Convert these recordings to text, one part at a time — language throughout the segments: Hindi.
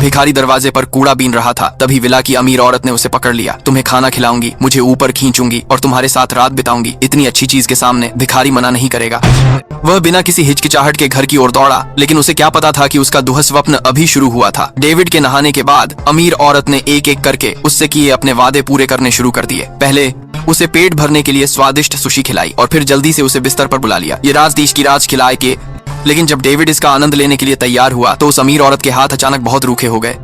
भिखारी दरवाजे पर कूड़ा बीन रहा था। तभी विला की अमीर औरत ने उसे पकड़ लिया। तुम्हें खाना खिलाऊंगी, मुझे ऊपर खींचूंगी और तुम्हारे साथ रात बिताऊंगी। इतनी अच्छी चीज के सामने भिखारी मना नहीं करेगा। वह बिना किसी हिचकिचाहट के घर की ओर दौड़ा, लेकिन उसे क्या पता था कि उसका दुह स्वप्न अभी शुरू हुआ था। डेविड के नहाने के बाद अमीर औरत ने एक एक करके उससे किए अपने वादे पूरे करने शुरू कर दिए। पहले उसे पेट भरने के लिए स्वादिष्ट सुशी खिलाई और फिर जल्दी से उसे बिस्तर पर बुला लिया। ये राजदीश की राज खिलाए के, लेकिन जब डेविड इसका आनंद लेने के लिए तैयार हुआ तो उस अमीर औरत के हाथ अचानक बहुत रूखे हो गए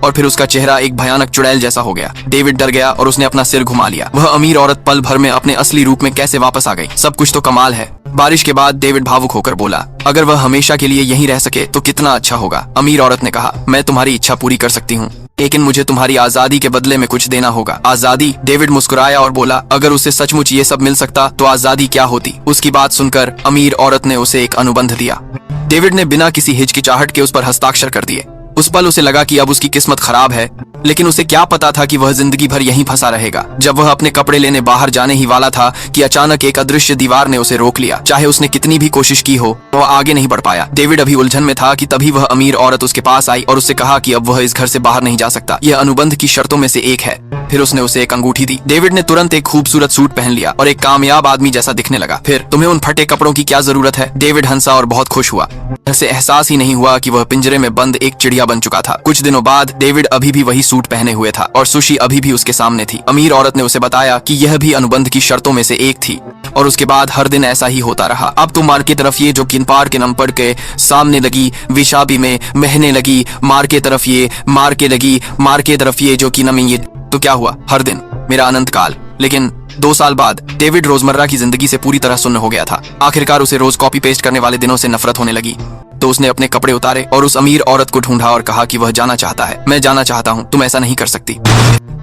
और फिर उसका चेहरा एक भयानक चुड़ैल जैसा हो गया। डेविड डर गया और उसने अपना सिर घुमा लिया। वह अमीर औरत पल भर में अपने असली रूप में कैसे वापस आ गई। सब कुछ तो कमाल है। बारिश के बाद डेविड भावुक होकर बोला, अगर वह हमेशा के लिए यहीं रह सके तो कितना अच्छा होगा। अमीर औरत ने कहा, मैं तुम्हारी इच्छा पूरी कर सकती हूँ, लेकिन मुझे तुम्हारी आजादी के बदले में कुछ देना होगा। आजादी? डेविड मुस्कुराया और बोला, अगर उसे सचमुच ये सब मिल सकता तो आजादी क्या होती। उसकी बात सुनकर अमीर औरत ने उसे एक अनुबंध दिया। डेविड ने बिना किसी हिचकिचाहट के उस पर हस्ताक्षर कर दिए। उस पल उसे लगा कि अब उसकी किस्मत खराब है, लेकिन उसे क्या पता था कि वह जिंदगी भर यहीं फंसा रहेगा। जब वह अपने कपड़े लेने बाहर जाने ही वाला था कि अचानक एक अदृश्य दीवार ने उसे रोक लिया। चाहे उसने कितनी भी कोशिश की हो, वह आगे नहीं बढ़ पाया। डेविड अभी उलझन में था कि तभी वह अमीर औरत उसके पास आई और उससे कहा कि अब वह इस घर से बाहर नहीं जा सकता। यह अनुबंध की शर्तों में से एक है। फिर उसने उसे एक अंगूठी दी। डेविड ने तुरंत एक खूबसूरत सूट पहन लिया और एक कामयाब आदमी जैसा दिखने लगा। फिर तुम्हें उन फटे कपड़ों की क्या जरूरत है? डेविड हंसा और बहुत खुश हुआ। उसे एहसास ही नहीं हुआ कि वह पिंजरे में बंद एक चिड़िया बन चुका था। कुछ दिनों बाद डेविड अभी भी वही सूट पहने हुए था और सुशी अभी भी उसके सामने थी। अमीर औरत ने उसे बताया कि यह भी अनुबंध की शर्तों में से एक थी और उसके बाद हर दिन ऐसा ही होता रहा। अब तुम मार की तरफ ये जो किनपार के नंबर के सामने लगी, विशाबी में महने लगी, मार के तरफ ये, मार के लगी, मार के तरफ ये जो कि नमी ये। तो क्या हुआ? हर दिन मेरा अनंत काल। लेकिन 2 साल बाद डेविड रोजमर्रा की जिंदगी से पूरी तरह सुन्न हो गया था। आखिरकार उसे रोज कॉपी पेस्ट करने वाले दिनों से नफरत होने लगी। तो उसने अपने कपड़े उतारे और उस अमीर औरत को ढूंढा और कहा कि वह जाना चाहता है। मैं जाना चाहता हूँ, तुम ऐसा नहीं कर सकती।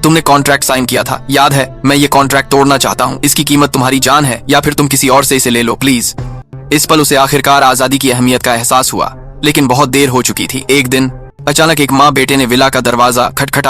तुमने कॉन्ट्रैक्ट साइन किया था, याद है? मैं ये कॉन्ट्रैक्ट तोड़ना चाहता हूँ। इसकी कीमत तुम्हारी जान है या फिर तुम किसी और से इसे ले लो, प्लीज। इस पल उसे आखिरकार आजादी की अहमियत का एहसास हुआ, लेकिन बहुत देर हो चुकी थी। एक दिन अचानक एक माँ बेटे ने विला का दरवाजा खटखटाया।